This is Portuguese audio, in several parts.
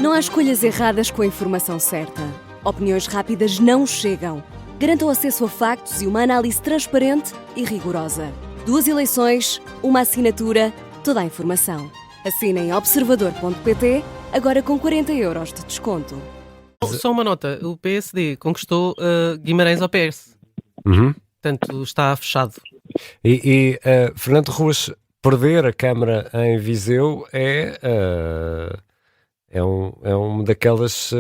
Não há escolhas erradas com a informação certa. Opiniões rápidas não chegam. Garanta o acesso a factos e uma análise transparente e rigorosa. 2 eleições, uma assinatura, toda a informação. Assine em observador.pt, agora com 40€ de desconto. Só uma nota, o PSD conquistou Guimarães ao PS. Portanto, está fechado. E Fernando Ruas perder a Câmara em Viseu é um daqueles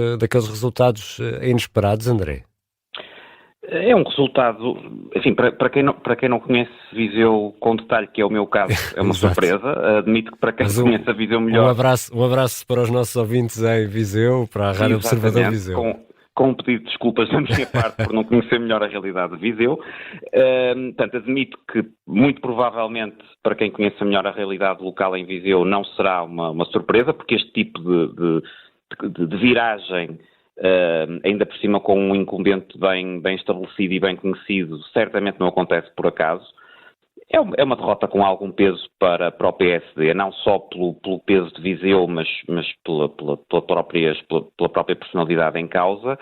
resultados inesperados, André. É um resultado, enfim, para quem não conhece Viseu com detalhe, que é o meu caso, é uma surpresa. Admito que para quem conhece a Viseu melhor... Um abraço para os nossos ouvintes em Viseu, para a Rádio Observador Viseu. Com um pedido de desculpas da minha parte por não conhecer melhor a realidade de Viseu. Portanto, admito que, muito provavelmente, para quem conheça melhor a realidade local em Viseu, não será uma surpresa, porque este tipo de viragem, ainda por cima com um incumbente bem estabelecido e bem conhecido, certamente não acontece por acaso. É uma derrota com algum peso para o PSD, não só pelo peso de Viseu, mas pela própria personalidade em causa,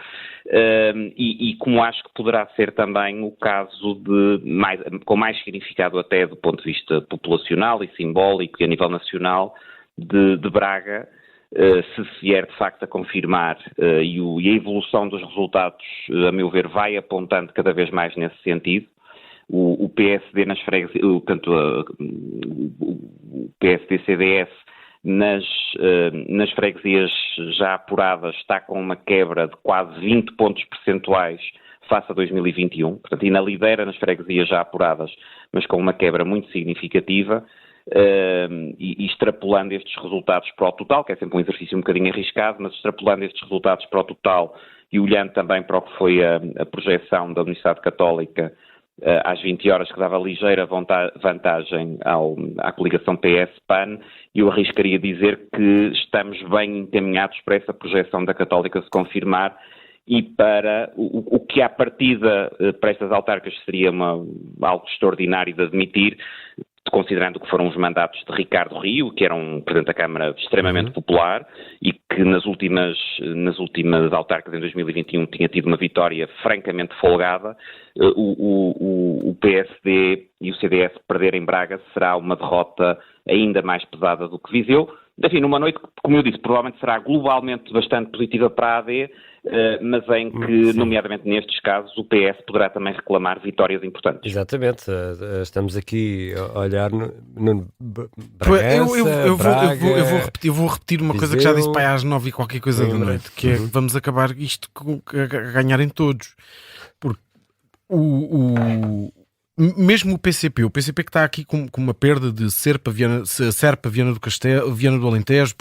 e como acho que poderá ser também o caso com mais significado até do ponto de vista populacional e simbólico e a nível nacional, de Braga, se vier de facto a confirmar, e a evolução dos resultados, a meu ver, vai apontando cada vez mais nesse sentido. O PSD nas freguesias, portanto, o PSD-CDS nas freguesias já apuradas está com uma quebra de quase 20 pontos percentuais face a 2021, portanto, ainda lidera nas freguesias já apuradas, mas com uma quebra muito significativa, e extrapolando estes resultados para o total, que é sempre um exercício um bocadinho arriscado, mas extrapolando estes resultados para o total e olhando também para o que foi a projeção da Universidade Católica às 20 horas, que dava ligeira vantagem à coligação PS-PAN, eu arriscaria dizer que estamos bem encaminhados para essa projeção da Católica se confirmar e para o que à partida para estas autárquicas seria algo extraordinário de admitir, considerando que foram os mandatos de Ricardo Rio, que era um Presidente da Câmara extremamente popular e que nas últimas autárquicas em 2021 tinha tido uma vitória francamente folgada. O PSD e o CDS perderem Braga será uma derrota ainda mais pesada do que Viseu. Enfim, numa noite que, como eu disse, provavelmente será globalmente bastante positiva para a AD, mas em que, nomeadamente nestes casos, o PS poderá também reclamar vitórias importantes. Exatamente. Estamos aqui a olhar no Bragança, eu vou repetir uma coisa que já disse para aí às 9 e qualquer coisa da noite, que é que vamos acabar isto a ganharem todos. Porque mesmo o PCP que está aqui com uma perda de Serpa, Viana do Castelo, Viana do Alentejo,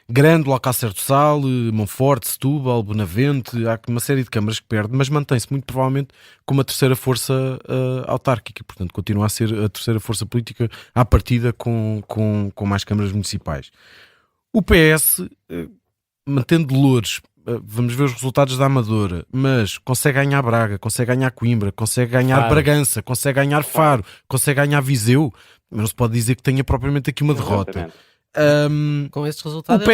Grândola, Alcácer do Sal, Monforte, Setúbal, Benavente, há uma série de câmaras que perde, mas mantém-se muito provavelmente como a terceira força autárquica, portanto continua a ser a terceira força política à partida com mais câmaras municipais. O PS, mantendo Loures, vamos ver os resultados da Amadora, mas consegue ganhar Braga, consegue ganhar Coimbra, consegue ganhar Bragança, consegue ganhar Faro, consegue ganhar Viseu, mas não se pode dizer que tenha propriamente aqui uma derrota. Com estes resultados,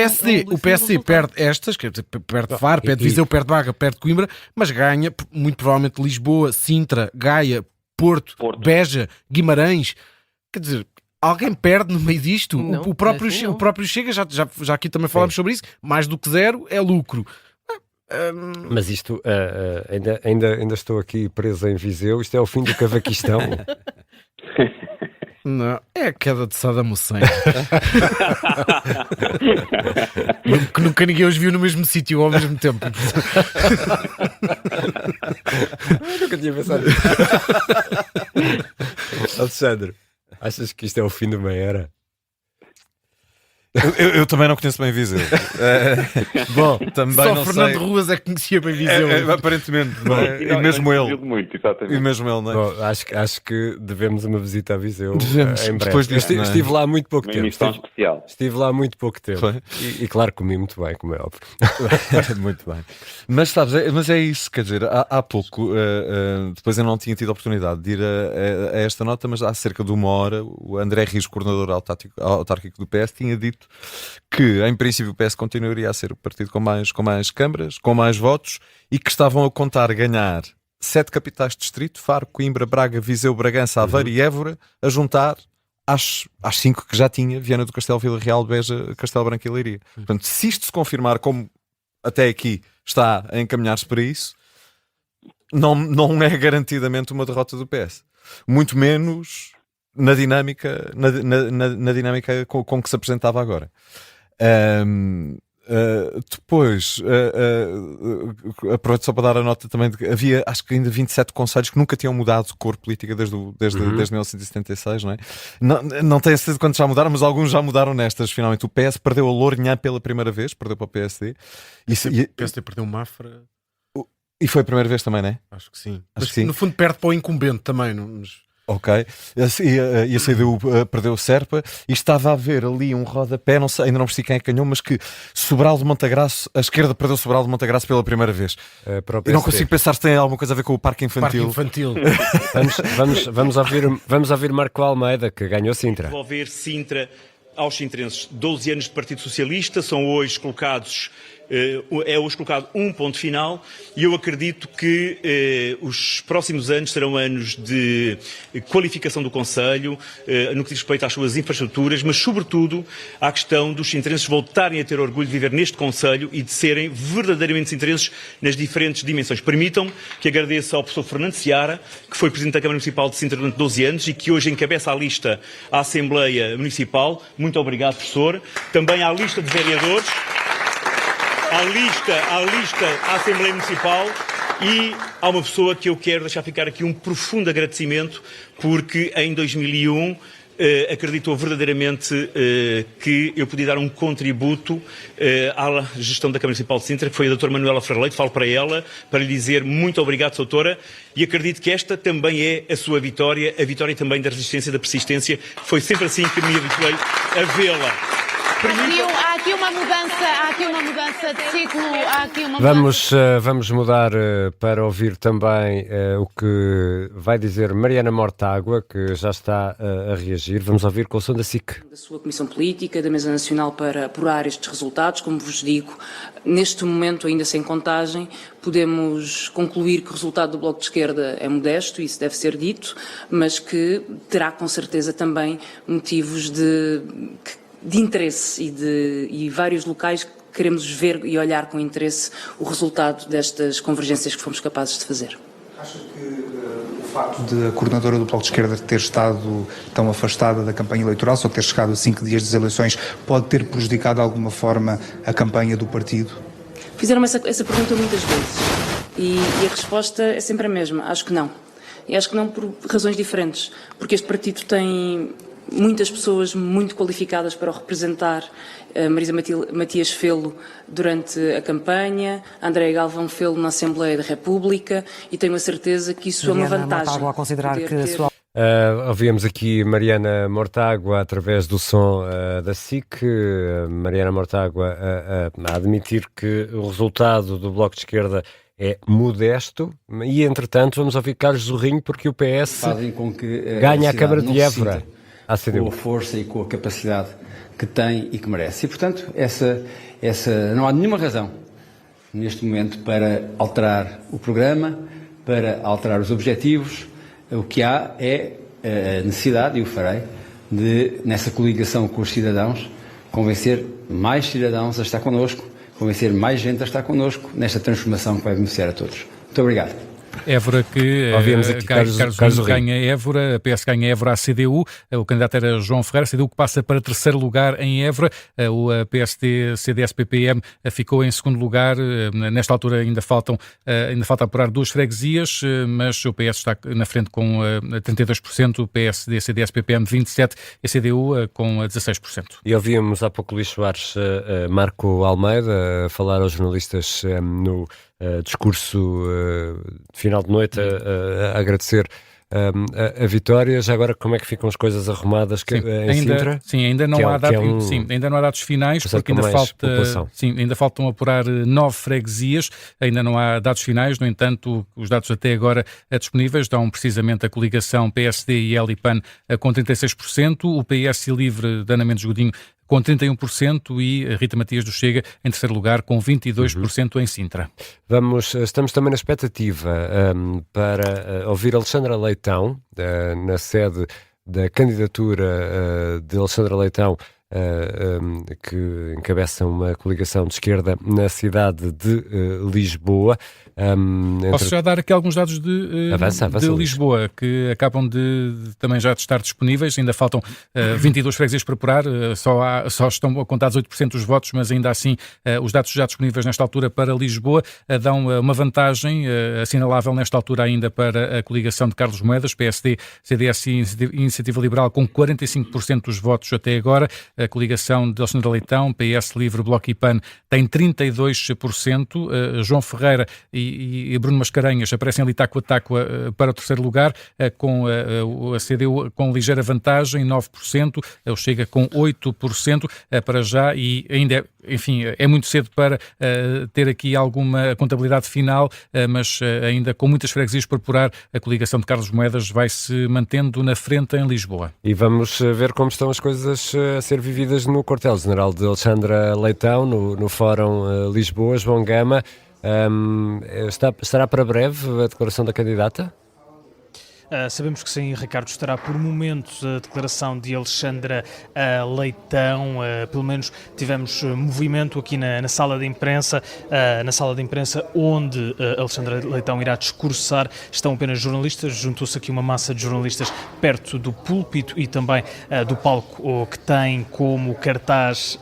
o PSD perde estas, perde Faro, perde Viseu, perde Braga, perde Coimbra, mas ganha muito provavelmente Lisboa, Sintra, Gaia, Porto. Beja, Guimarães. Quer dizer, alguém perde no meio disto? Não, o próprio Chega, já aqui também falámos sobre isso, mais do que zero é lucro. Mas isto, ainda estou aqui preso em Viseu, isto é o fim do Cavaquistão. Não, é a queda de Saddam Hussein. Que nunca ninguém os viu no mesmo sítio ao mesmo tempo. Eu nunca tinha pensado nisso. Alexandre, achas que isto é o fim de uma era? Eu também não conheço bem Viseu. Bom, também só não Fernando sei. Ruas é que conhecia bem Viseu. Aparentemente, e mesmo ele. Muito, exatamente. E mesmo ele, não é? Bom, acho que devemos uma visita a Viseu Devemos, em breve. depois disto, não é? Estive lá há muito pouco Uma tempo. emissão especial. Estive lá há muito pouco tempo. Foi? E claro, comi muito bem, como é óbvio. Muito bem. Mas sabes, é isso, quer dizer, há pouco, depois eu não tinha tido a oportunidade de ir a esta nota, mas há cerca de uma hora, o André Rios, coordenador autárquico do PS, tinha dito dito que, em princípio, o PS continuaria a ser o partido com mais câmaras, com mais votos, e que estavam a contar ganhar 7 capitais de distrito, Faro, Coimbra, Braga, Viseu, Bragança, Aveiro e Évora, a juntar às 5 que já tinha, Viana do Castelo, Vila Real, Beja, Castelo Branco e Leiria. Portanto, se isto se confirmar como até aqui está a encaminhar-se para isso, não é garantidamente uma derrota do PS. Muito menos na dinâmica, na dinâmica com que se apresentava agora. Depois, aproveito só para dar a nota também de que havia, acho que ainda 27 conselhos que nunca tinham mudado de cor política desde 1976, não é? Não tenho certeza de quantos já mudaram, mas alguns já mudaram nestas, finalmente. O PS perdeu a Lourinhã pela primeira vez, perdeu para o PSD. O PSD perdeu o Mafra. E foi a primeira vez também, não é? Acho que sim. Acho que sim. No fundo perde para o incumbente também. Ok. E a CDU perdeu o Serpa e estava a haver ali um rodapé, não sei, ainda não percebi quem é que ganhou, mas que Sobral de Montagraço, a esquerda perdeu Sobral de Montagraço pela primeira vez. E não consigo pensar se tem alguma coisa a ver com o Parque Infantil. Vamos ouvir Marco Almeida, que ganhou Sintra. Devolver Sintra aos sintrenses. 12 anos de Partido Socialista, são hoje colocados... É hoje colocado um ponto final e eu acredito que os próximos anos serão anos de qualificação do Conselho, no que diz respeito às suas infraestruturas, mas sobretudo à questão dos sintrenses voltarem a ter orgulho de viver neste Conselho e de serem verdadeiramente sintrenses nas diferentes dimensões. Permitam-me que agradeça ao professor Fernando Seara, que foi Presidente da Câmara Municipal de Sintra durante 12 anos e que hoje encabeça a lista à Assembleia Municipal. Muito obrigado, professor. Também à lista de vereadores. À lista à Assembleia Municipal e há uma pessoa que eu quero deixar ficar aqui um profundo agradecimento porque em 2001 acreditou verdadeiramente que eu podia dar um contributo à gestão da Câmara Municipal de Sintra, que foi a doutora Manuela Ferreira Leite. Falo para ela, para lhe dizer muito obrigado, doutora, e acredito que esta também é a sua vitória, a vitória também da resistência, da persistência. Foi sempre assim que me habituei a vê-la. Há aqui uma mudança de ciclo. Vamos mudar para ouvir também o que vai dizer Mariana Mortágua, que já está a reagir. Vamos ouvir com o som da SIC. Da sua Comissão Política, da Mesa Nacional, para apurar estes resultados. Como vos digo, neste momento, ainda sem contagem, podemos concluir que o resultado do Bloco de Esquerda é modesto, isso deve ser dito, mas que terá com certeza também motivos de interesse e vários locais que queremos ver e olhar com interesse o resultado destas convergências que fomos capazes de fazer. Acha que o facto de a coordenadora do Bloco de Esquerda ter estado tão afastada da campanha eleitoral, só ter chegado a 5 dias das eleições, pode ter prejudicado de alguma forma a campanha do partido? Fizeram-me essa pergunta muitas vezes e a resposta é sempre a mesma. Acho que não. E acho que não por razões diferentes. Porque este partido tem muitas pessoas muito qualificadas para o representar. Marisa Matias fê-lo durante a campanha, Andréa Galvão fê-lo na Assembleia da República e tenho a certeza que isso é uma vantagem. A considerar que a sua... Ouvimos aqui Mariana Mortágua através do som da SIC. Mariana Mortágua a admitir que o resultado do Bloco de Esquerda é modesto e, entretanto, vamos ouvir Carlos Zorrinho porque o PS fazem com que ganha a Câmara de Évora. Com a força e com a capacidade que tem e que merece. E, portanto, não há nenhuma razão neste momento para alterar o programa, para alterar os objetivos. O que há é a necessidade, e o farei, de, nessa coligação com os cidadãos, convencer mais cidadãos a estar connosco, convencer mais gente a estar connosco nesta transformação que vai beneficiar a todos. Muito obrigado. Évora que Carlos ganha Évora, a PS ganha Évora à CDU, o candidato era João Ferreira, a CDU que passa para terceiro lugar em Évora, o PSD, CDS, PPM ficou em segundo lugar, nesta altura ainda falta apurar 2 freguesias, mas o PS está na frente com 32%, o PSD, CDS, PPM 27% e a CDU com 16%. E ouvíamos há pouco Luís Soares, Marco Almeida, a falar aos jornalistas no discurso de final de noite a agradecer a vitória. Já agora, como é que ficam as coisas arrumadas em Sintra? Sim, ainda não há dados finais, porque ainda faltam apurar 9 freguesias, ainda não há dados finais. No entanto, os dados até agora disponíveis dão precisamente a coligação PSD e LIPAN com 36%, o PS Livre de Ana Mendes Godinho com 31% e Rita Matias do Chega em terceiro lugar com 22% em Sintra. Estamos também na expectativa para ouvir Alexandra Leitão, na sede da candidatura de Alexandra Leitão, que encabeça uma coligação de esquerda na cidade de Lisboa. Posso já dar aqui alguns dados de Lisboa, que acabam também já de estar disponíveis. Ainda faltam 22 freguesias para apurar, só estão contados 8% dos votos, mas ainda assim os dados já disponíveis nesta altura para Lisboa dão uma vantagem assinalável nesta altura ainda para a coligação de Carlos Moedas, PSD, CDS e Iniciativa Liberal, com 45% dos votos até agora. A coligação de Alexandra Leitão, PS, Livre, Bloco e PAN tem 32%. João Ferreira e Bruno Mascarenhas aparecem ali taco a taco para o terceiro lugar, com a CDU com ligeira vantagem, 9%, o Chega com 8% para já, e ainda, enfim, é muito cedo para ter aqui alguma contabilidade final, mas ainda com muitas freguesias por apurar, a coligação de Carlos Moedas vai se mantendo na frente em Lisboa. E vamos ver como estão as coisas a ser vividas no quartel-general de Alexandra Leitão, no Fórum Lisboa. João Gama, estará para breve a declaração da candidata? Sabemos que sim, Ricardo, estará por momentos a declaração de Alexandra Leitão. Pelo menos tivemos movimento aqui na sala de imprensa, onde Alexandra Leitão irá discursar. Estão apenas jornalistas, juntou-se aqui uma massa de jornalistas perto do púlpito e também do palco, que tem como cartaz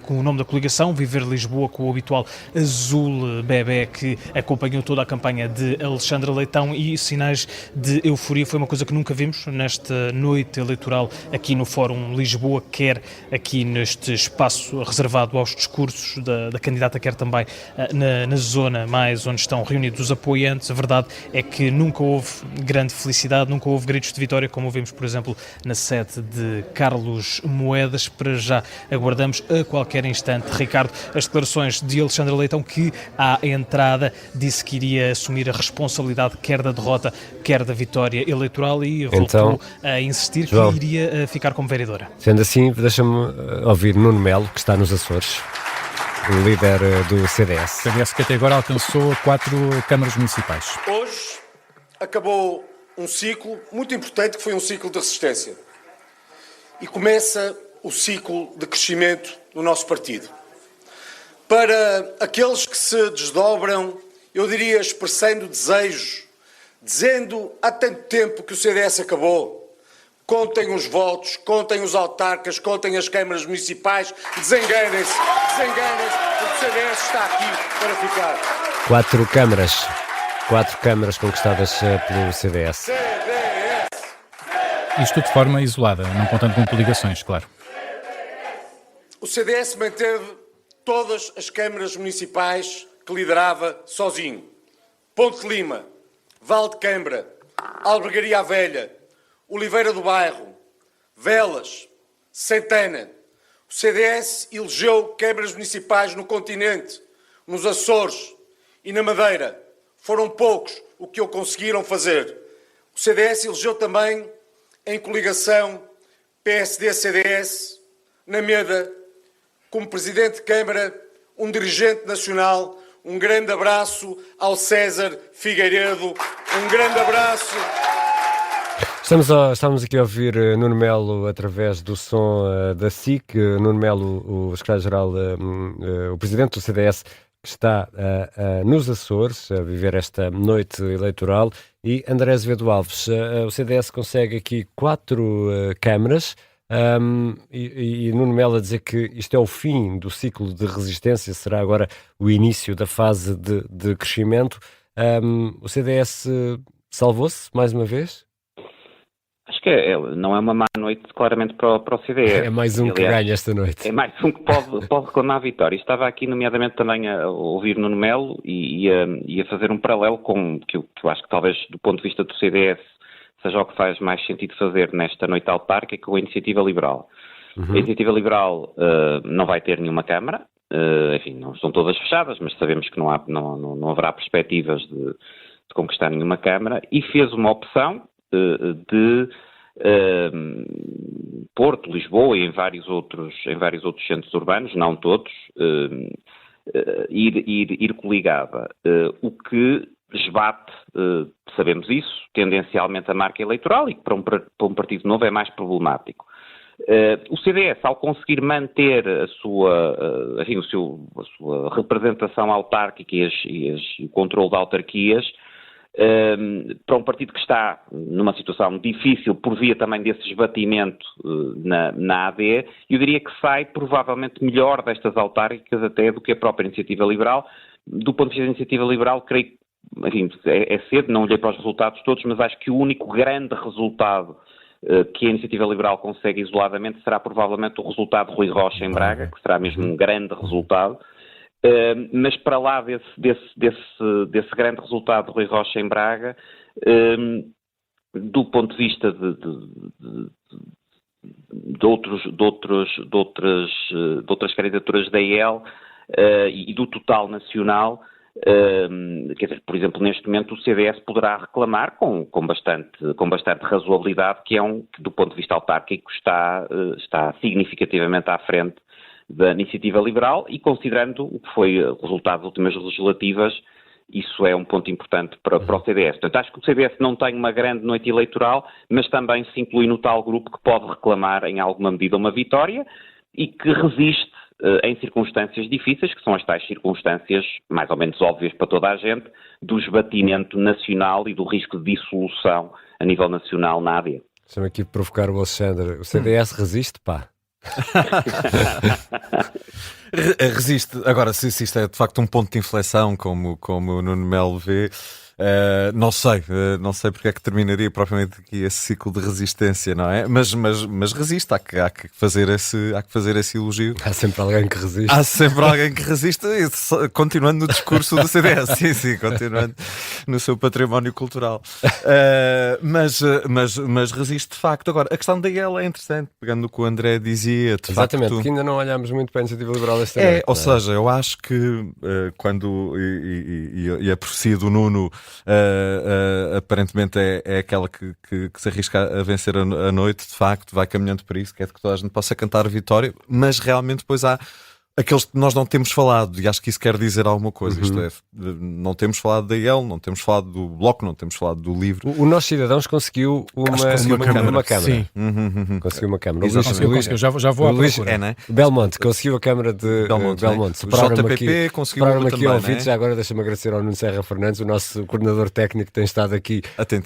com o nome da coligação, Viver Lisboa, com o habitual azul bebé que acompanhou toda a campanha de Alexandra Leitão, e sinais de euforia. Foi uma coisa que nunca vimos nesta noite eleitoral aqui no Fórum Lisboa, quer aqui neste espaço reservado aos discursos da candidata, quer também na zona mais onde estão reunidos os apoiantes. A verdade é que nunca houve grande felicidade, nunca houve gritos de vitória, como ouvimos, por exemplo, na sede de Carlos Moedas. Para já aguardamos a qualquer instante, Ricardo, as declarações de Alexandra Leitão, que à entrada disse que iria assumir a responsabilidade quer da derrota, quer da vitória eleitoral, e voltou a insistir que João, iria ficar como vereadora. Sendo assim, deixa-me ouvir Nuno Melo, que está nos Açores, o líder do CDS. CDS que até agora alcançou 4 câmaras municipais. Hoje acabou um ciclo muito importante, que foi um ciclo de resistência. E começa o ciclo de crescimento do nosso partido. Para aqueles que se desdobram, eu diria, expressando desejos, dizendo há tanto tempo que o CDS acabou, contem os votos, contem os autarcas, contem as câmaras municipais, desenganem-se, porque o CDS está aqui para ficar. 4 câmaras conquistadas pelo CDS. Isto de forma isolada, não contando com coligações, claro. O CDS manteve todas as câmaras municipais que liderava sozinho. Ponte de Lima, Val de Câmara, Albergaria à Velha, Oliveira do Bairro, Velas, Santana. O CDS elegeu câmaras municipais no continente, nos Açores e na Madeira. Foram poucos o que o conseguiram fazer. O CDS elegeu também, em coligação PSD-CDS, na Meda, como Presidente de Câmara, um dirigente nacional. Um grande abraço ao César Figueiredo, um grande abraço. Estamos aqui a ouvir Nuno Melo através do som da SIC. Nuno Melo, o secretário-geral, o presidente do CDS, que está nos Açores a viver esta noite eleitoral, e André Azevedo Alves. O CDS consegue aqui 4 câmaras. E Nuno Melo a dizer que isto é o fim do ciclo de resistência, será agora o início da fase de crescimento. O CDS salvou-se mais uma vez? Acho que não é uma má noite claramente para o CDS. É mais um que ganha esta noite. É mais um que pode reclamar a vitória. Estava aqui nomeadamente também a ouvir Nuno Melo e a fazer um paralelo com que eu acho que talvez do ponto de vista do CDS seja o que faz mais sentido fazer nesta noite autárquica, com a Iniciativa Liberal. A Iniciativa Liberal não vai ter nenhuma Câmara, enfim, não estão todas fechadas, mas sabemos que não haverá perspectivas de conquistar nenhuma Câmara, e fez uma opção de Porto, Lisboa e em vários outros centros urbanos, não todos, ir coligada. O que esbate, sabemos isso, tendencialmente a marca eleitoral e que para um partido novo é mais problemático. O CDS, ao conseguir manter a sua representação autárquica e o controle de autarquias, para um partido que está numa situação difícil por via também desse esbatimento na AD, eu diria que sai provavelmente melhor destas autárquicas até do que a própria Iniciativa Liberal. Do ponto de vista da Iniciativa Liberal, creio que, enfim, é cedo, não olhei para os resultados todos, mas acho que o único grande resultado que a Iniciativa Liberal consegue isoladamente será provavelmente o resultado de Rui Rocha em Braga, que será mesmo um grande resultado. Mas para lá desse grande resultado de Rui Rocha em Braga, do ponto de vista de outras candidaturas da IEL e do total nacional, quer dizer, por exemplo, neste momento o CDS poderá reclamar com bastante razoabilidade que do ponto de vista autárquico está significativamente à frente da Iniciativa Liberal e considerando o que foi o resultado das últimas legislativas, isso é um ponto importante para o CDS. Portanto, acho que o CDS não tem uma grande noite eleitoral, mas também se inclui no tal grupo que pode reclamar em alguma medida uma vitória e que resiste em circunstâncias difíceis, que são as tais circunstâncias mais ou menos óbvias para toda a gente, do esbatimento nacional e do risco de dissolução a nível nacional na AD. Deixa-me aqui provocar o Alexandre. O CDS resiste, pá. Resiste. Agora, se isto é de facto um ponto de inflexão, como o Nuno Melo vê, não sei porque é que terminaria propriamente aqui esse ciclo de resistência, não é? Mas resiste, há que fazer esse elogio. Há sempre alguém que resiste. Há sempre alguém que resiste, continuando no discurso do CDS, sim, continuando no seu património cultural. Mas resiste de facto. Agora, a questão da IEL é interessante, pegando no que o André dizia. Exatamente, facto, porque ainda não olhámos muito para a Iniciativa Liberal esta noite. Ou seja, eu acho que quando e aprecio do Nuno, aparentemente é aquela que se arrisca a vencer a noite, de facto, vai caminhando para isso, quer que toda a gente possa cantar a vitória, mas realmente depois há aqueles que nós não temos falado, e acho que isso quer dizer alguma coisa. Isto é, não temos falado da IEL, não temos falado do Bloco, não temos falado do Livro. O Nossos Cidadãos conseguiu uma câmara. Sim. Conseguiu uma câmara. Conseguiu, já vou à procura. Né? Belmonte conseguiu a câmara de Belmonte. O JPP conseguiu aqui ao ouvido. Já agora deixa-me agradecer ao Nuno Serra Fernandes, o nosso coordenador técnico, que tem estado aqui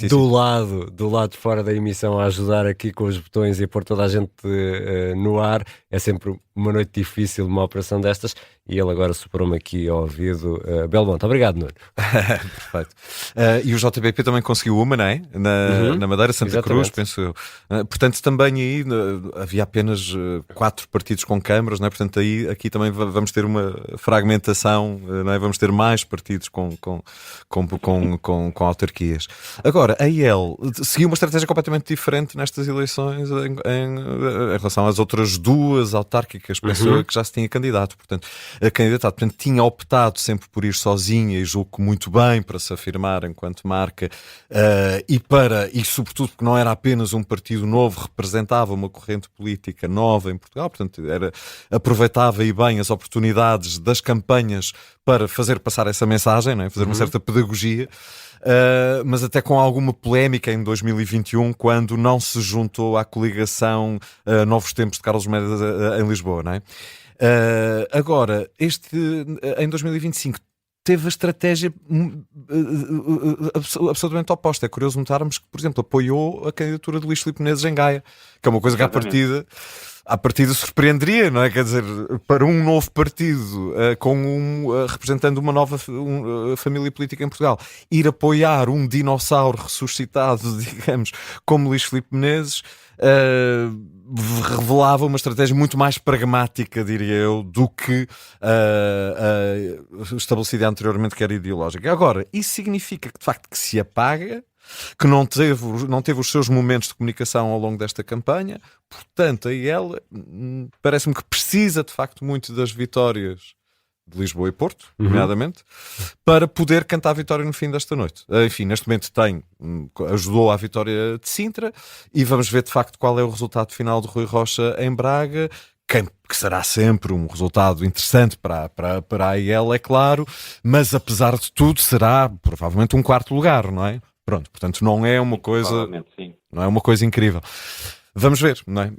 do lado de fora da emissão a ajudar aqui com os botões e a pôr toda a gente no ar. É sempre uma noite difícil, uma operação destas, e ele agora superou-me aqui ao ouvido. Belmonte, obrigado, Nuno. Perfeito. E o JPP também conseguiu uma, não é? Na Madeira, Santa Cruz, penso eu. Portanto, também aí havia apenas 4 partidos com câmaras, não é? Portanto, aqui também vamos ter uma fragmentação, não é? Vamos ter mais partidos com autarquias. Agora, a IEL seguiu uma estratégia completamente diferente nestas eleições em relação às outras duas autárquicas, penso eu, que já se tinha candidato. Portanto, tinha optado sempre por ir sozinha, e julgo que muito bem, para se afirmar enquanto marca, e sobretudo porque não era apenas um partido novo, representava uma corrente política nova em Portugal, portanto aproveitava e bem as oportunidades das campanhas para fazer passar essa mensagem, não é? Fazer uma certa pedagogia. Mas até com alguma polémica em 2021, quando não se juntou à coligação Novos Tempos de Carlos Moedas em Lisboa, não é? Agora, em 2025 teve a estratégia absolutamente oposta. É curioso notarmos que, por exemplo, apoiou a candidatura de Luís Filipe Menezes em Gaia, que é uma coisa que à partida surpreenderia, não é? Quer dizer, para um novo partido representando uma nova família política em Portugal, ir apoiar um dinossauro ressuscitado, digamos, como Luís Filipe Menezes, revelava uma estratégia muito mais pragmática, diria eu, do que estabelecida anteriormente, que era ideológica. Agora, isso significa que, de facto, que se apaga, que não teve os seus momentos de comunicação ao longo desta campanha. Portanto, aí ela parece-me que precisa de facto muito das vitórias de Lisboa e Porto, nomeadamente, para poder cantar a vitória no fim desta noite. Enfim, neste momento ajudou à vitória de Sintra e vamos ver de facto qual é o resultado final de Rui Rocha em Braga, que será sempre um resultado interessante para a AEL, é claro, mas apesar de tudo será provavelmente um 4º lugar, não é? Pronto, portanto não é uma coisa, não é uma coisa incrível. Vamos ver, não é?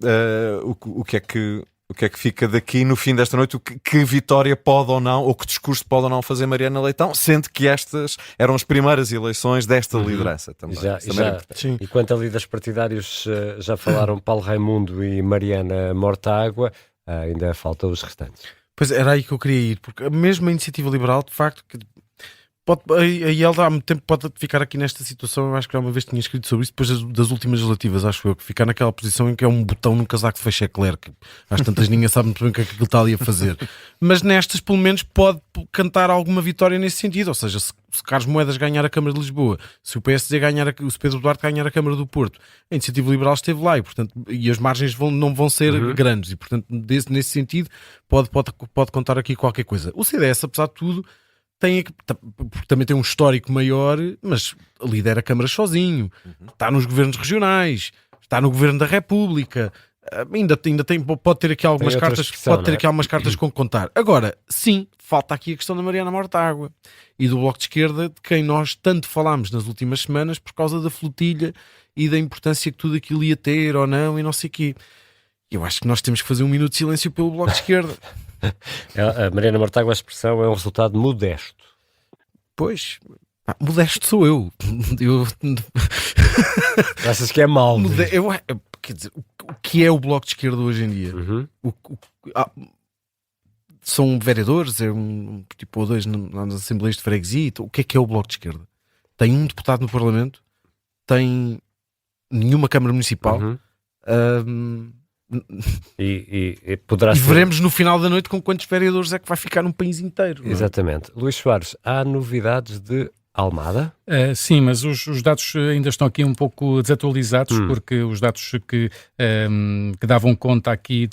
O que é que fica daqui no fim desta noite, que vitória pode ou não, ou que discurso pode ou não fazer Mariana Leitão, sendo que estas eram as primeiras eleições desta liderança também. E quanto a líderes partidários, já falaram Paulo Raimundo e Mariana Mortágua, ainda faltam os restantes. Pois era aí que eu queria ir, porque a mesma Iniciativa Liberal, de facto, a IEL há muito tempo pode ficar aqui nesta situação. Eu acho que já uma vez tinha escrito sobre isso, depois das últimas relativas, acho eu, que ficar naquela posição em que é um botão num casaco de Feixe-Leclerc, que às tantas ninguém sabe muito bem o que é que aquilo está ali a fazer. Mas nestas, pelo menos, pode cantar alguma vitória nesse sentido. Ou seja, se Carlos Moedas ganhar a Câmara de Lisboa, se o PSD ganhar, se Pedro Duarte ganhar a Câmara do Porto, a Iniciativa Liberal esteve lá e as margens não vão ser grandes e, portanto, nesse sentido, pode contar aqui qualquer coisa. O CDS, apesar de tudo, também tem um histórico maior, mas lidera câmaras sozinho, está nos governos regionais, está no governo da República, ainda tem, pode ter aqui algumas cartas com contar. Agora, sim, falta aqui a questão da Mariana Mortágua e do Bloco de Esquerda, de quem nós tanto falámos nas últimas semanas por causa da flotilha e da importância que tudo aquilo ia ter ou não e não sei o quê. Eu acho que nós temos que fazer um minuto de silêncio pelo Bloco de Esquerda. A Mariana Mortágua, a expressão é um resultado modesto. Pois, modesto sou eu. Achas que é mau? Quer dizer, o que é o Bloco de Esquerda hoje em dia? São vereadores, é um tipo ou dois nas Assembleias de Freguesia. O que é o Bloco de Esquerda? Tem um deputado no Parlamento, tem nenhuma Câmara Municipal. E veremos no final da noite com quantos vereadores é que vai ficar num país inteiro. Exatamente. Luís Soares, há novidades de Almada? Sim, mas os dados ainda estão aqui um pouco desatualizados, porque os dados que davam conta aqui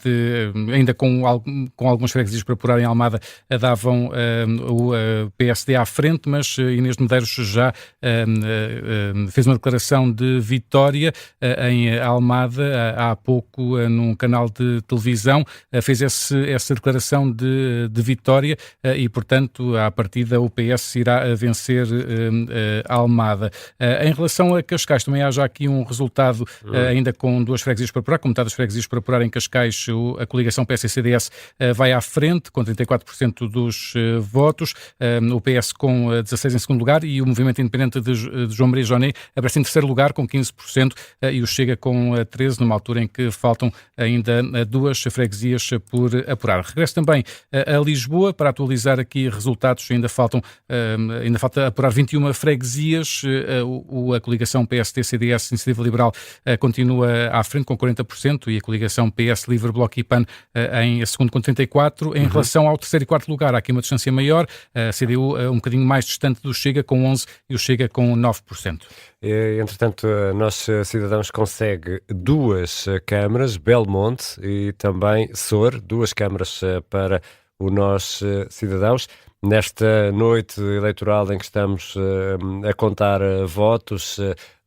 ainda com algumas freguesias para apurar em Almada, davam o PSD à frente, mas Inês de Medeiros já fez uma declaração de vitória em Almada há pouco num canal de televisão, fez essa declaração de vitória e, portanto, à partida o PS irá vencer Almada. Em relação a Cascais, também há já aqui um resultado ainda com 2 freguesias para apurar, com metade das freguesias para apurar em Cascais, a coligação PS-CDS vai à frente, com 34% dos votos, o PS com 16% em segundo lugar e o Movimento Independente de João Maria Joné aparece em terceiro lugar com 15% e o Chega com 13%, numa altura em que faltam ainda 2 freguesias por apurar. Regresso também a Lisboa para atualizar aqui resultados, ainda falta apurar 21 freguesias, a coligação PSD-CDS Iniciativa Liberal continua à frente com 40% e a coligação PS Livre Bloco e PAN em segundo com 34%. Em relação ao terceiro e quarto lugar, há aqui uma distância maior, a CDU um bocadinho mais distante do Chega com 11% e o Chega com 9%. Entretanto, Nós Cidadãos consegue 2 câmaras, Belmonte e também Sor, 2 câmaras para o Nós Cidadãos. Nesta noite eleitoral em que estamos a contar votos,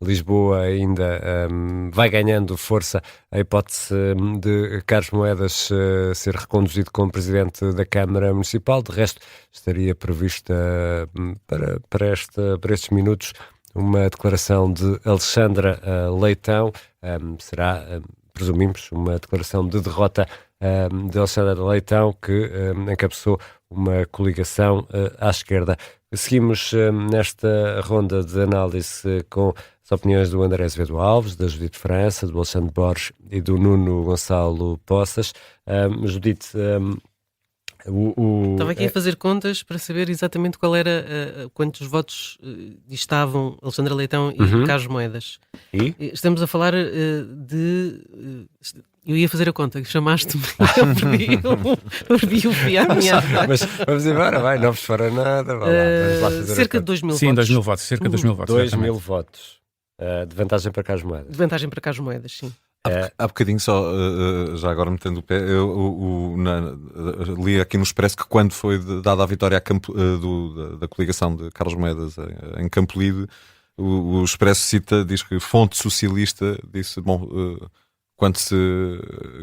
Lisboa ainda vai ganhando força a hipótese de Carlos Moedas ser reconduzido como Presidente da Câmara Municipal. De resto, estaria prevista para estes minutos uma declaração de Alexandra Leitão. Será, presumimos, uma declaração de derrota de Alexandra Leitão, que encabeçou uma coligação à esquerda. Seguimos nesta ronda de análise com as opiniões do André Azevedo Alves, da Judite França, do Alexandre Borges e do Nuno Gonçalo Poças. Judite, estava aqui a fazer contas para saber exatamente qual era quantos votos estavam Alexandra Leitão e Carlos Moedas. E? Estamos a falar eu ia fazer a conta, chamaste-me, eu perdi o fio à meada. Mas vamos embora, vai, não vos fará nada. Vamos lá fazer cerca de 2 mil votos. Sim, 2 mil votos, cerca de 2 mil votos. 2 mil votos. De vantagem para Carlos Moedas. De vantagem para Carlos Moedas, sim. Há bocadinho só, já agora metendo o pé, li aqui no Expresso que quando foi dada a vitória da coligação de Carlos Moedas em Campolide, o Expresso diz que fonte socialista disse, quando se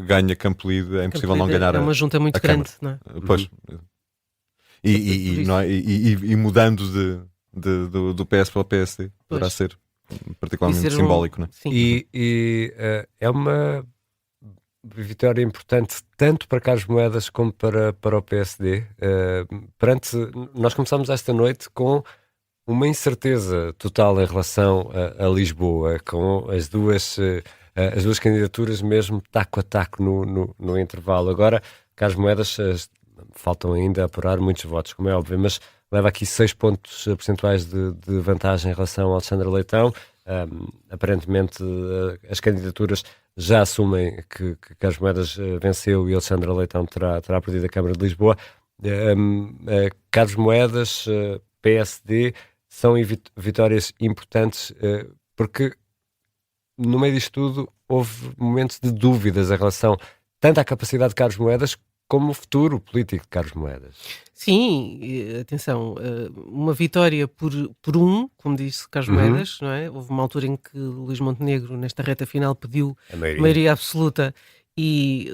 ganha Campolide é impossível não ganhar é uma junta muito grande, não é? Pois. E mudando do PS para o PSD, poderá ser particularmente simbólico, não é? Sim. É uma vitória importante tanto para Carlos Moedas como para o PSD. Nós começámos esta noite com uma incerteza total em relação a Lisboa, com as duas candidaturas mesmo taco a taco no intervalo. Agora, Carlos Moedas, faltam ainda a apurar muitos votos, como é óbvio, mas leva aqui 6 pontos percentuais de vantagem em relação ao Alexandre Leitão. Aparentemente as candidaturas já assumem que Carlos Moedas venceu e Alexandre Leitão terá perdido a Câmara de Lisboa. Carlos Moedas, PSD, são vitórias importantes porque no meio disto tudo houve momentos de dúvidas em relação tanto à capacidade de Carlos Moedas como o futuro político de Carlos Moedas. Sim, atenção, uma vitória por como disse Carlos Moedas, não é? Houve uma altura em que Luís Montenegro, nesta reta final, pediu a maioria absoluta e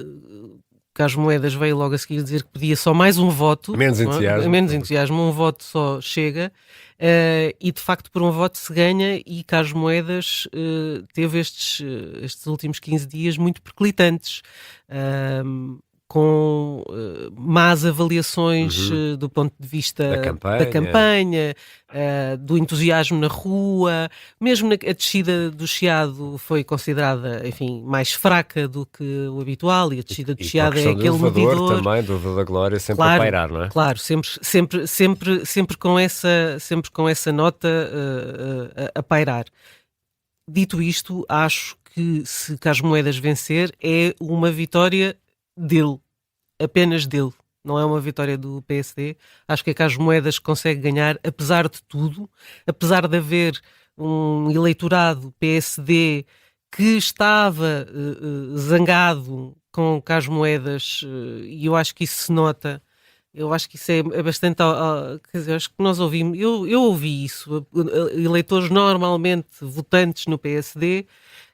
Carlos Moedas veio logo a seguir dizer que pedia só mais um voto. Menos entusiasmo. Um voto só chega. E de facto por um voto se ganha, e Carlos Moedas teve estes últimos 15 dias muito perclitantes, com más avaliações do ponto de vista da campanha, do entusiasmo na rua. Mesmo a descida do Chiado foi considerada, enfim, mais fraca do que o habitual, e a descida do Chiado é aquele medidor também, do elevador da glória, sempre a pairar, não é? Claro, sempre com essa nota a pairar. Dito isto, acho que se Carlos Moedas vencer é uma vitória dele, apenas dele, não é uma vitória do PSD. Acho que Carlos Moedas consegue ganhar, apesar de tudo, apesar de haver um eleitorado PSD que estava zangado com Carlos Moedas, e eu acho que isso se nota. Eu acho que isso é bastante, quer dizer, acho que nós ouvimos, eu ouvi isso, eleitores normalmente votantes no PSD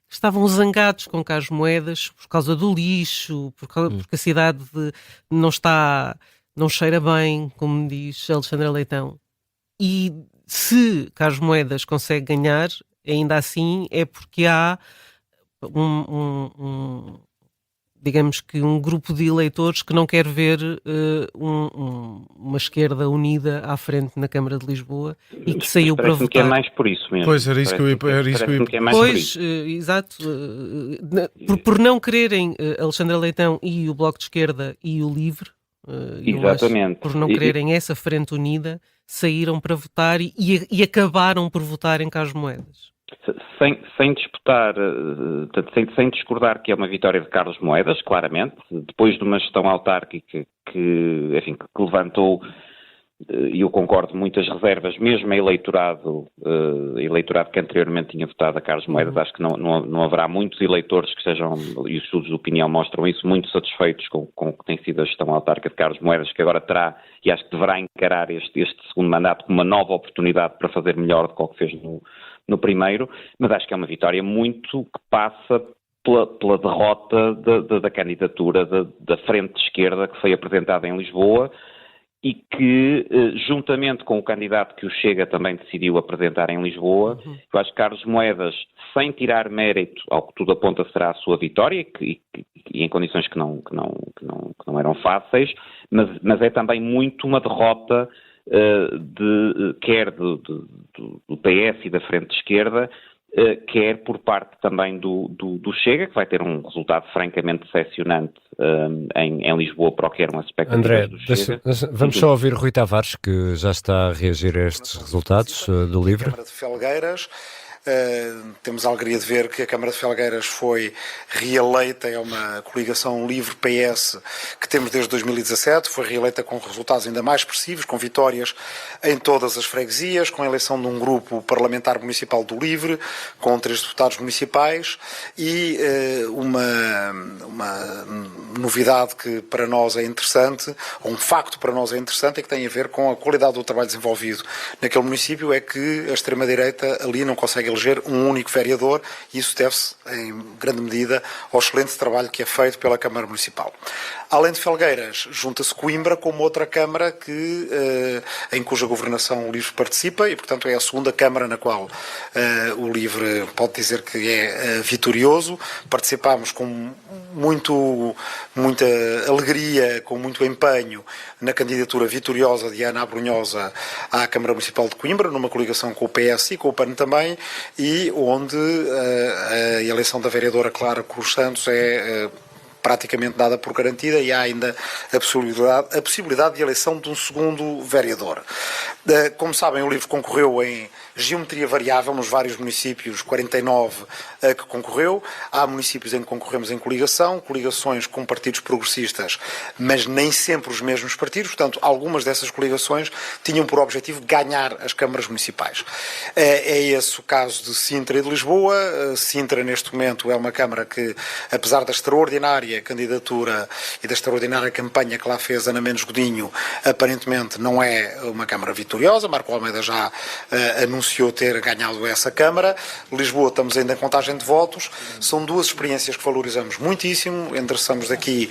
estavam zangados com Carlos Moedas por causa do lixo, porque a cidade não cheira bem, como diz Alexandre Leitão. E se Carlos Moedas consegue ganhar, ainda assim é porque há digamos que um grupo de eleitores que não quer ver uma esquerda unida à frente na Câmara de Lisboa e que saiu para votar. Que é mais por isso mesmo. Pois, era isso que eu ia... Pois, exato. Por não quererem Alexandre Leitão e o Bloco de Esquerda e o LIVRE, exatamente. Por não quererem essa frente unida, saíram para votar e acabaram por votar em Carlos Moedas. Sem disputar, sem discordar que é uma vitória de Carlos Moedas, claramente, depois de uma gestão autárquica que levantou, e eu concordo, muitas reservas, mesmo a eleitorado que anteriormente tinha votado a Carlos Moedas. Acho que não haverá muitos eleitores que sejam, e os estudos de opinião mostram isso, muito satisfeitos com o que tem sido a gestão autárquica de Carlos Moedas, que agora terá, e acho que deverá encarar este segundo mandato como uma nova oportunidade para fazer melhor do que o que fez no primeiro, mas acho que é uma vitória muito que passa pela derrota da candidatura da Frente de Esquerda que foi apresentada em Lisboa e que, juntamente com o candidato que o Chega também decidiu apresentar em Lisboa, eu acho que Carlos Moedas, sem tirar mérito ao que tudo aponta será a sua vitória, e em condições que não eram fáceis, mas é também muito uma derrota quer do PS e da Frente de Esquerda, quer por parte também do Chega, que vai ter um resultado francamente decepcionante em Lisboa para o que eram as expectativas do Chega. Vamos só ouvir Rui Tavares, que já está a reagir a estes resultados do LIVRE. Câmara de Felgueiras, Temos a alegria de ver que a Câmara de Felgueiras foi reeleita, é uma coligação LIVRE-PS que temos desde 2017, foi reeleita com resultados ainda mais expressivos, com vitórias em todas as freguesias, com a eleição de um grupo parlamentar municipal do LIVRE, com 3 deputados municipais e uma novidade que para nós é interessante, ou um facto para nós é interessante, é que tem a ver com a qualidade do trabalho desenvolvido naquele município, é que a extrema-direita ali não consegue eleger um único vereador e isso deve-se, em grande medida, ao excelente trabalho que é feito pela Câmara Municipal. Além de Felgueiras, junta-se Coimbra como outra Câmara em cuja governação o LIVRE participa e, portanto, é a segunda Câmara na qual o LIVRE pode dizer que é vitorioso. Participámos com muita alegria, com muito empenho na candidatura vitoriosa de Ana Abrunhosa à Câmara Municipal de Coimbra, numa coligação com o PS e com o PAN também, e onde a eleição da vereadora Clara Cruz Santos é praticamente dada por garantida e há ainda a possibilidade de eleição de um segundo vereador. Como sabem, o LIVRE concorreu em geometria variável nos vários municípios, 49 que concorreu. Há municípios em que concorremos em coligações com partidos progressistas, mas nem sempre os mesmos partidos. Portanto, algumas dessas coligações tinham por objetivo ganhar as câmaras municipais. É esse o caso de Sintra e de Lisboa. Sintra, neste momento, é uma câmara que, apesar da extraordinária candidatura e da extraordinária campanha que lá fez Ana Mendes Godinho, aparentemente não é uma câmara vitoriosa. Marco Almeida já anunciou ter ganhado essa Câmara. Lisboa, estamos ainda em contagem de votos. São duas experiências que valorizamos muitíssimo. Endereçamos aqui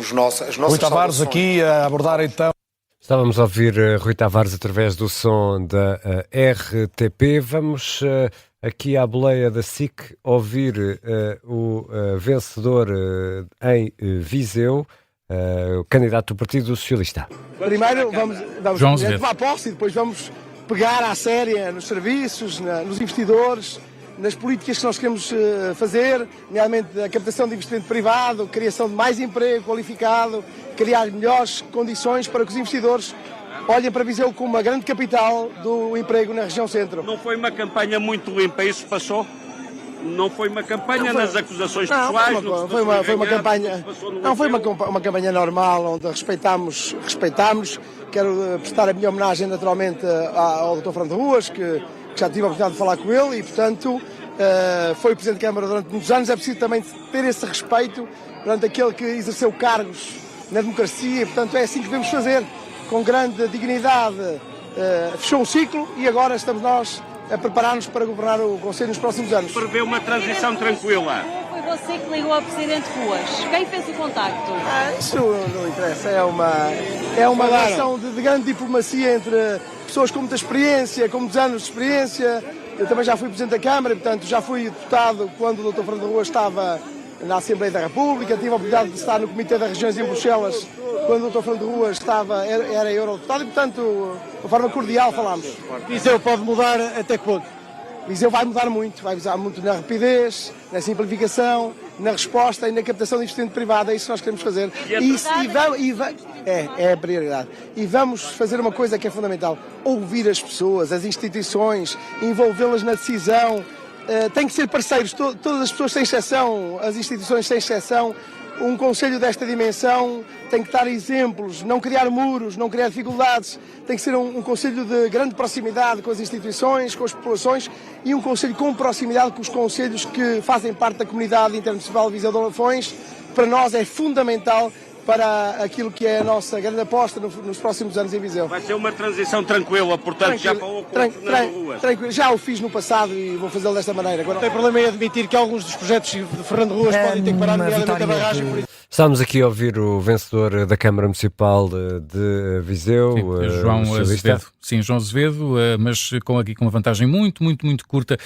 as nossas Rui Tavares aqui a abordar então. Estávamos a ouvir Rui Tavares através do som da RTP. Vamos aqui à boleia da SIC ouvir o vencedor em Viseu, o candidato do Partido Socialista. Primeiro vamos tomar posse e depois vamos pegar à séria nos serviços, nos investidores, nas políticas que nós queremos fazer, nomeadamente a captação de investimento privado, a criação de mais emprego qualificado, criar melhores condições para que os investidores olhem para Viseu como uma grande capital do emprego na região centro. Não foi uma campanha muito limpa, isso passou? Não foi uma campanha nas acusações pessoais? Foi uma campanha. Não foi uma campanha normal, onde respeitámos. Quero prestar a minha homenagem naturalmente ao Dr. Fernando Ruas, que já tive a oportunidade de falar com ele e, portanto, foi Presidente de Câmara durante muitos anos. É preciso também ter esse respeito perante aquele que exerceu cargos na democracia e, portanto, é assim que devemos fazer, com grande dignidade. Fechou um ciclo e agora estamos nós a preparar-nos para governar o Conselho nos próximos anos. Prevê uma transição tranquila. Foi você que ligou ao Presidente Ruas. Quem fez o contacto? Isso não interessa. É uma relação de grande diplomacia entre pessoas com muita experiência, com muitos anos de experiência. Eu também já fui Presidente da Câmara, portanto já fui deputado quando o Dr. Fernando Ruas estava na Assembleia da República. Tive a oportunidade de estar no Comitê das Regiões em Bruxelas quando o Dr. Fernando Ruas era eurodeputado e, portanto, de forma cordial falámos. Viseu pode mudar até que ponto? Viseu vai mudar muito na rapidez, na simplificação, na resposta e na captação de investimento privado. É isso que nós queremos fazer. É a prioridade. E vamos fazer uma coisa que é fundamental: ouvir as pessoas, as instituições, envolvê-las na decisão. Tem que ser parceiros, todas as pessoas sem exceção, as instituições sem exceção. Um conselho desta dimensão tem que dar exemplos, não criar muros, não criar dificuldades. Tem que ser um conselho de grande proximidade com as instituições, com as populações e um conselho com proximidade com os conselhos que fazem parte da comunidade intermunicipal de Viseu de Lafões. Para nós é fundamental para aquilo que é a nossa grande aposta nos próximos anos em Viseu. Vai ser uma transição tranquila, portanto já falou com o Fernando Ruas. Tranquilo, já o fiz no passado e vou fazê-lo desta maneira. Agora, não tem problema em admitir que alguns dos projetos de Fernando Ruas podem ter que parar, nomeadamente a barragem. Por isso. Estamos aqui a ouvir o vencedor da Câmara Municipal de Viseu, João Azevedo. Sim, João Azevedo, mas com uma vantagem muito curta,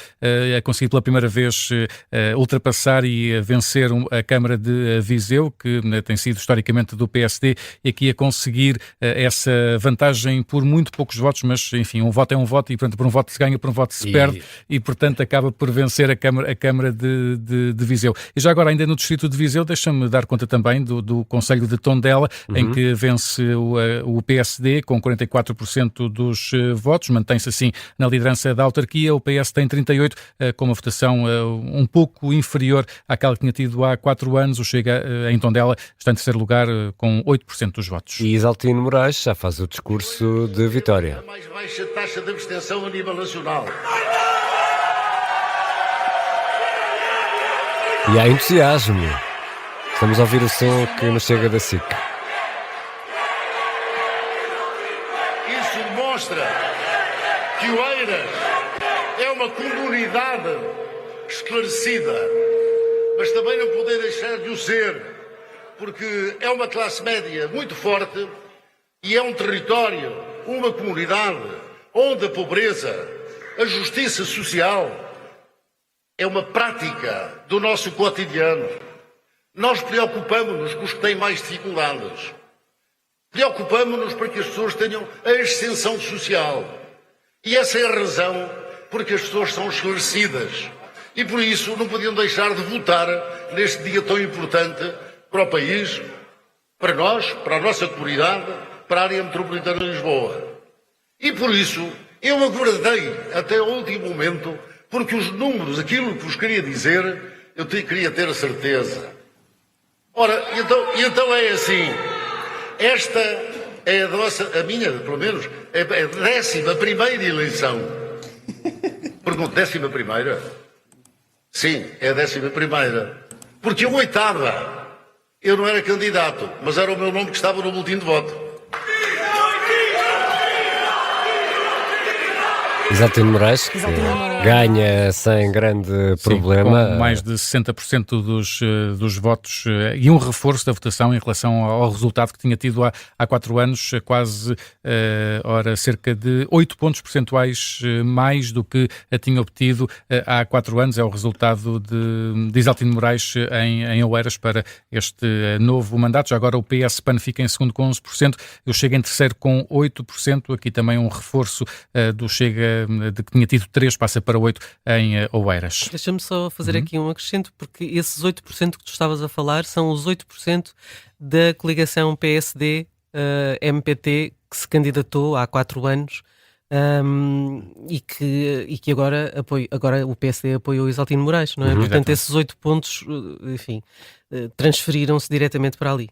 a conseguir pela primeira vez ultrapassar e vencer a Câmara de Viseu, que tem sido historicamente historicamente do PSD, e aqui a conseguir essa vantagem por muito poucos votos, mas enfim, um voto é um voto e portanto por um voto se ganha, por um voto se perde e portanto acaba por vencer a Câmara de Viseu. E já agora ainda no distrito de Viseu, deixa-me dar conta também do concelho de Tondela, em que vence o PSD com 44% dos votos, mantém-se assim na liderança da autarquia. O PS tem 38%, com uma votação um pouco inferior àquela que tinha tido há 4 anos. O Chega em Tondela está em terceiro lugar com 8% dos votos. E Isaltino Moraes já faz o discurso de vitória. A mais baixa taxa de abstenção a nível nacional. E há entusiasmo. Estamos a ouvir o som que nos chega da SIC. Isso demonstra que Oeiras é uma comunidade esclarecida, mas também não poder deixar de o ser, porque é uma classe média muito forte e é um território, uma comunidade onde a pobreza, a justiça social é uma prática do nosso cotidiano. Nós preocupamos-nos com os que têm mais dificuldades. Preocupamos-nos para que as pessoas tenham a ascensão social. E essa é a razão porque as pessoas são esclarecidas. E por isso não podiam deixar de votar neste dia tão importante para o país, para nós, para a nossa comunidade, para a área metropolitana de Lisboa. E por isso eu aguardei até o último momento, porque os números, aquilo que vos queria dizer, eu queria ter a certeza. Ora, então é assim, esta é a minha, pelo menos, é a 11ª eleição. Pergunto, 11ª? Sim, é a 11ª. Porque a 8ª, eu não era candidato, mas era o meu nome que estava no boletim de voto. Isaltino Moraes, que ganha sem grande problema. Com mais de 60% dos votos e um reforço da votação em relação ao resultado que tinha tido há 4 anos, quase cerca de 8 pontos percentuais mais do que tinha obtido há 4 anos. É o resultado de Isaltino Moraes em Oeiras para este novo mandato. Já agora o PS-PAN fica em segundo com 11%, eu Chega em terceiro com 8%. Aqui também um reforço do Chega, de que tinha tido 3, passa para 8 em Oeiras. Deixa-me só fazer aqui um acrescento, porque esses 8% que tu estavas a falar são os 8% da coligação PSD-MPT que se candidatou há 4 anos e que agora o PSD apoiou o Isaltino Moraes, não é? Portanto, esses 8 pontos, enfim, transferiram-se diretamente para ali.